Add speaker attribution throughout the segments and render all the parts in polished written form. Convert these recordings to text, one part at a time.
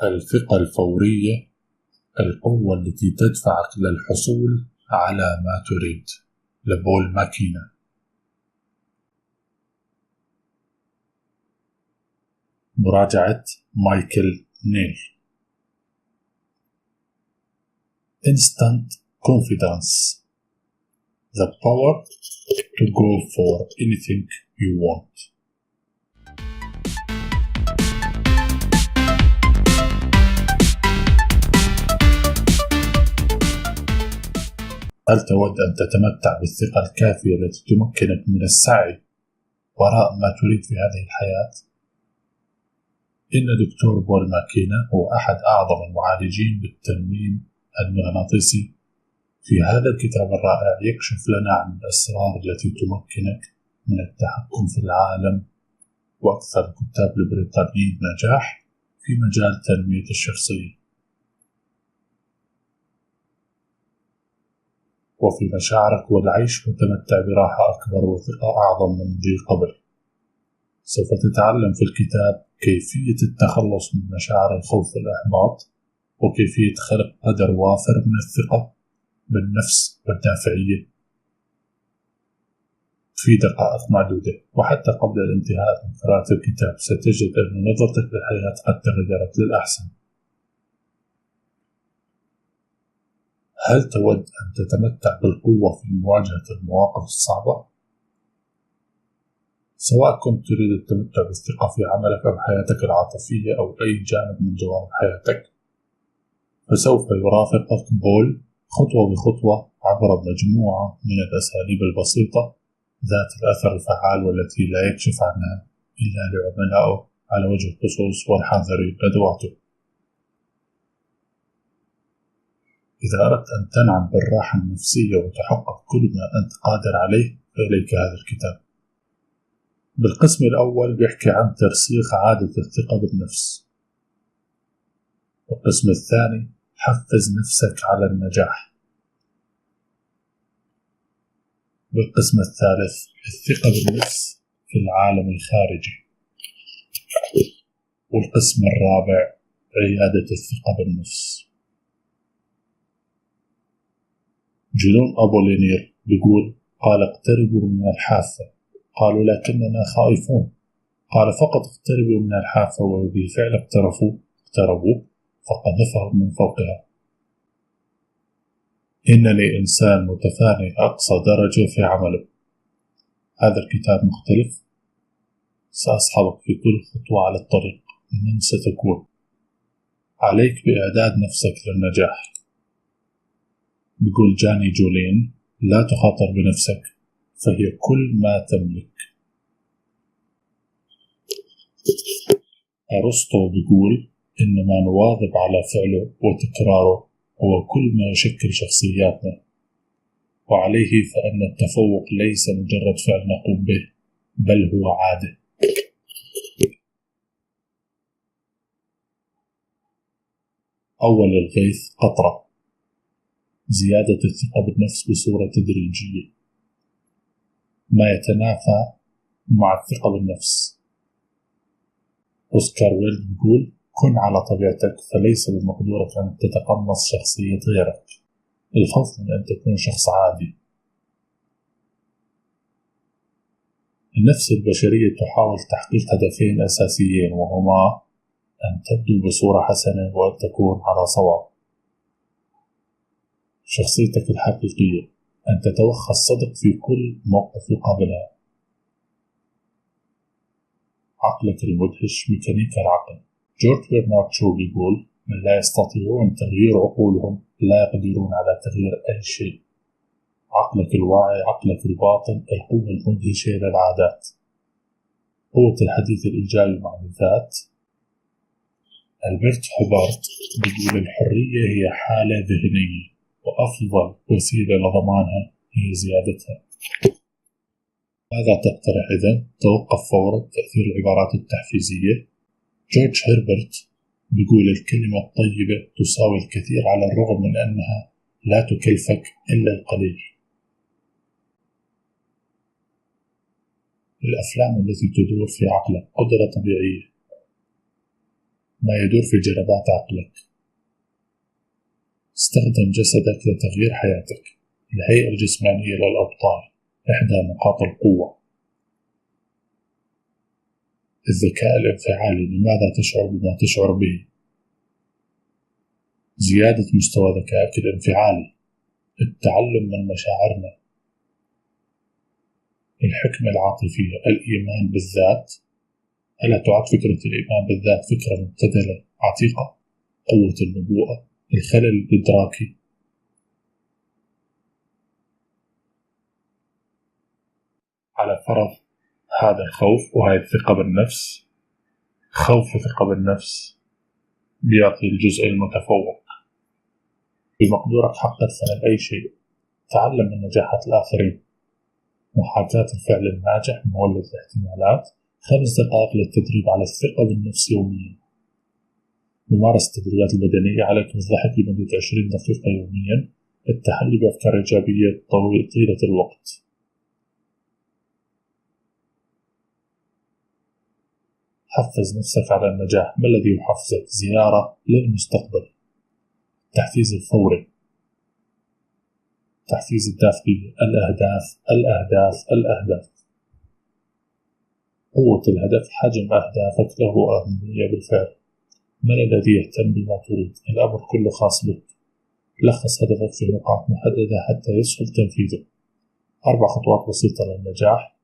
Speaker 1: الثقة الفورية القوة التي تدفعك للحصول على ما تريد. لبول ماكينة. مراجعة مايكل نيل. Instant confidence. The power to go for anything you want. هل تود أن تتمتع بالثقة الكافية التي تمكنك من السعي وراء ما تريد في هذه الحياة؟ إن دكتور بول ماكينة هو أحد أعظم المعالجين بالتنميم المغناطيسي. في هذا الكتاب الرائع يكشف لنا عن الأسرار التي تمكنك من التحكم في العالم، وأكثر الكتاب البريطانيين نجاح في مجال تنمية الشخصية، وفي مشاعرك والعيش وتمتع براحة أكبر وثقة أعظم من ذي قبل. سوف تتعلم في الكتاب كيفية التخلص من مشاعر الخوف والإحباط، وكيفية خلق قدر وافر من الثقة بالنفس والدافعية في دقائق معدودة. وحتى قبل الانتهاء من قراءة الكتاب ستجد أن نظرتك للحياة قد تغيرت للأحسن. هل تود أن تتمتع بالقوة في مواجهة المواقف الصعبة؟ سواء كنت تريد التمتع بالثقة في عملك أو حياتك العاطفية أو أي جانب من جوانب حياتك، فسوف يرافقك بول خطوة بخطوة عبر مجموعة من الأساليب البسيطة ذات الأثر الفعال والتي لا يكشف عنها إلا لعملائه على وجه الخصوص والحاضرين ندواته. إذا أردت أن تنعم بالراحة النفسية وتحقق كل ما أنت قادر عليه فإليك هذا الكتاب. بالقسم الأول بيحكي عن ترسيخ عادة الثقة بالنفس، والقسم الثاني حفز نفسك على النجاح، بالقسم الثالث الثقة بالنفس في العالم الخارجي، والقسم الرابع عيادة الثقة بالنفس. جنون أبولينير بيقول: قال اقتربوا من الحافة، قالوا لكننا خائفون، قال فقط اقتربوا من الحافة، وبالفعل اقتربوا فقذفهم من فوقها. إنني إنسان متفاني أقصى درجة في عمله. هذا الكتاب مختلف، سأصحبك في كل خطوة على الطريق. من ستكون؟ عليك بإعداد نفسك للنجاح. بيقول جاني جولين: لا تخاطر بنفسك فهي كل ما تملك. أرسطو بيقول: إنما نواظب على فعله وتكراره هو كل ما يشكل شخصياتنا، وعليه فإن التفوق ليس مجرد فعل نقوم به، بل هو عادة. أول الغيث قطرة. زيادة الثقة بالنفس بصورة تدريجية، ما يتنافى مع الثقة بالنفس. أوسكار ويلد يقول: كن على طبيعتك فليس بمقدورك أن تتقمص شخصية غيرك. الخوف من أن تكون شخص عادي. النفس البشرية تحاول تحقيق هدفين أساسيين، وهما أن تبدو بصورة حسنة وأن تكون على صواب. شخصيتك الحقيقية أن تتوخى الصدق في كل موقف يقابلها. عقلك المدهش ميكانيكا العقل. جورج برنارد شو بيقول: من لا يستطيعون تغيير عقولهم لا يقدرون على تغيير أي شيء. عقلك الواعي، عقلك الباطن، القوة المدهشة للعادات. قوة الحديث الإيجابي مع الذات. ألبرت حوبارت بيقول: الحرية هي حالة ذهنية، وأفضل وسيلة لضمانها هي زيادتها. ماذا تقترح إذن؟ توقف فورا تأثير العبارات التحفيزية. جورج هربرت بيقول: الكلمة الطيبة تساوي الكثير على الرغم من أنها لا تكلفك إلا القليل. الأفلام التي تدور في عقلك قدرة طبيعية. ما يدور في جنبات عقلك. استخدم جسدك لتغيير حياتك. الهيئة الجسمانية للأبطال إحدى نقاط القوة. الذكاء الانفعالي، لماذا تشعر بما تشعر به؟ زيادة مستوى ذكائك الانفعالي. التعلم من مشاعرنا. الحكمة العاطفية. الإيمان بالذات. ألا تعد فكرة الإيمان بالذات فكرة مبتذلة عتيقة؟ قوة النبوءة. الخلل الإدراكي. على فرض هذا الخوف وهذه الثقة بالنفس، خوف وثقة بالنفس بيعطي الجزء المتفوق. بمقدورك حقق فعل أي شيء. تعلم من نجاحات الآخرين. محاكاة الفعل الناجح مولد الاحتمالات. 5 دقائق للتدريب على الثقة بالنفس يوميا. ممارسة التدريبات البدنية. عليك بالضحك لمدة 20 دقيقة يوميا. التحلي بأفكار إيجابية طيلة الوقت. حفز نفسك على النجاح. ما الذي يحفزك؟ زيارة للمستقبل. التحفيز الفوري. التحفيز الداخلي. الأهداف. قوة الهدف. حجم أهدافك له أهمية بالفعل. من الذي يهتم بما تريد؟ الأمر كله خاص بك. لخص هدفك في نقاط محددة حتى يسهل تنفيذه. 4 خطوات بسيطة للنجاح.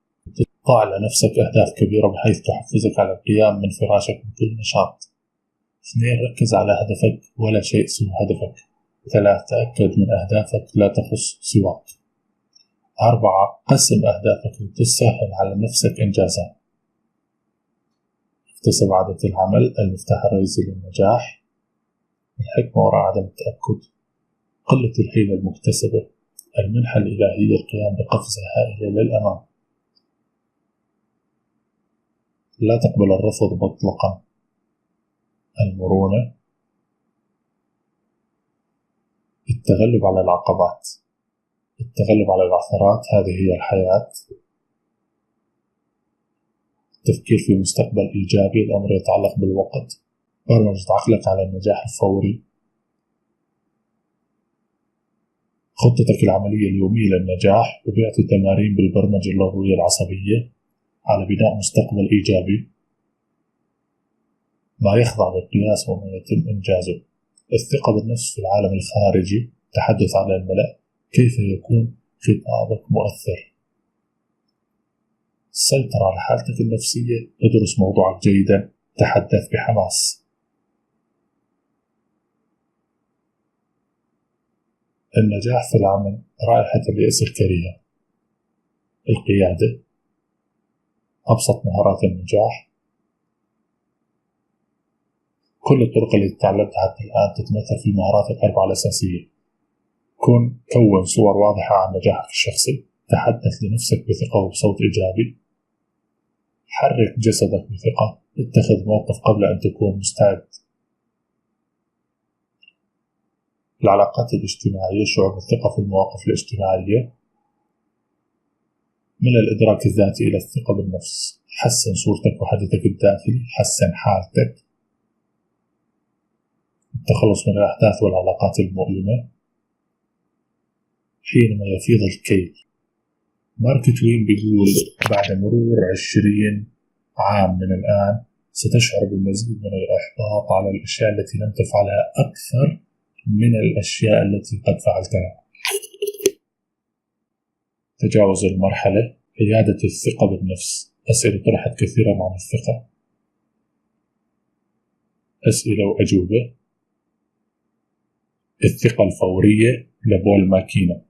Speaker 1: ضع لنفسك أهداف كبيرة بحيث تحفزك على القيام من فراشك بكل نشاط. 2 ركز على هدفك ولا شيء سوى هدفك. 3 تأكد من أهدافك لا تخص سواك. 4 قسم أهدافك لتسهل على نفسك إنجازها. اكتسب عادة العمل. المفتاح الرئيسي للنجاح. الحكمة وراء عدم التأكد. قلة الحيلة المكتسبة. المنحة الإلهية. القيام بقفزة هائلة للأمام. لا تقبل الرفض مطلقا. المرونة. التغلب على العقبات. التغلب على العثرات. هذه هي الحياة. التفكير في مستقبل إيجابي. الأمر يتعلق بالوقت. برمجة عقلك على النجاح الفوري. خطتك العملية اليومية للنجاح. وبيعطي تمارين بالبرمجة اللغوية العصبية على بناء مستقبل إيجابي. ما يخضع للقياس وما يتم إنجازه. الثقة بالنفس في العالم الخارجي. تحدث على الملأ. كيف يكون خطابك مؤثر؟ السيطرة على حالتك النفسية. ادرس موضوعك جيدا. تحدث بحماس. النجاح في العمل. رائحة اليأس الكريهة. القيادة. أبسط مهارات النجاح. كل الطرق التي تعلمتها حتى الآن تتمثل في المهارات ال4 الأساسية. كون صور واضحة عن نجاحك الشخصي. تحدث لنفسك بثقة وبصوت إيجابي. حرك جسدك بثقة. اتخذ موقف قبل أن تكون مستعد. العلاقات الاجتماعية. شعور بالثقة في المواقف الاجتماعية. من الإدراك الذاتي إلى الثقة بالنفس. حسن صورتك وحدثك الداخلي. حسن حالتك. التخلص من الأحداث والعلاقات المؤلمة. حينما يفيض الكيل. مارك توين بيقول بعد مرور 20 عام من الآن ستشعر بالمزيد من الإحباط على الأشياء التي لم تفعلها أكثر من الأشياء التي قد فعلتها. تجاوز المرحلة. عيادة الثقة بالنفس. أسئلة طرحت كثيرا عن الثقة. أسئلة وأجوبة. الثقة الفورية لبول ماكينة.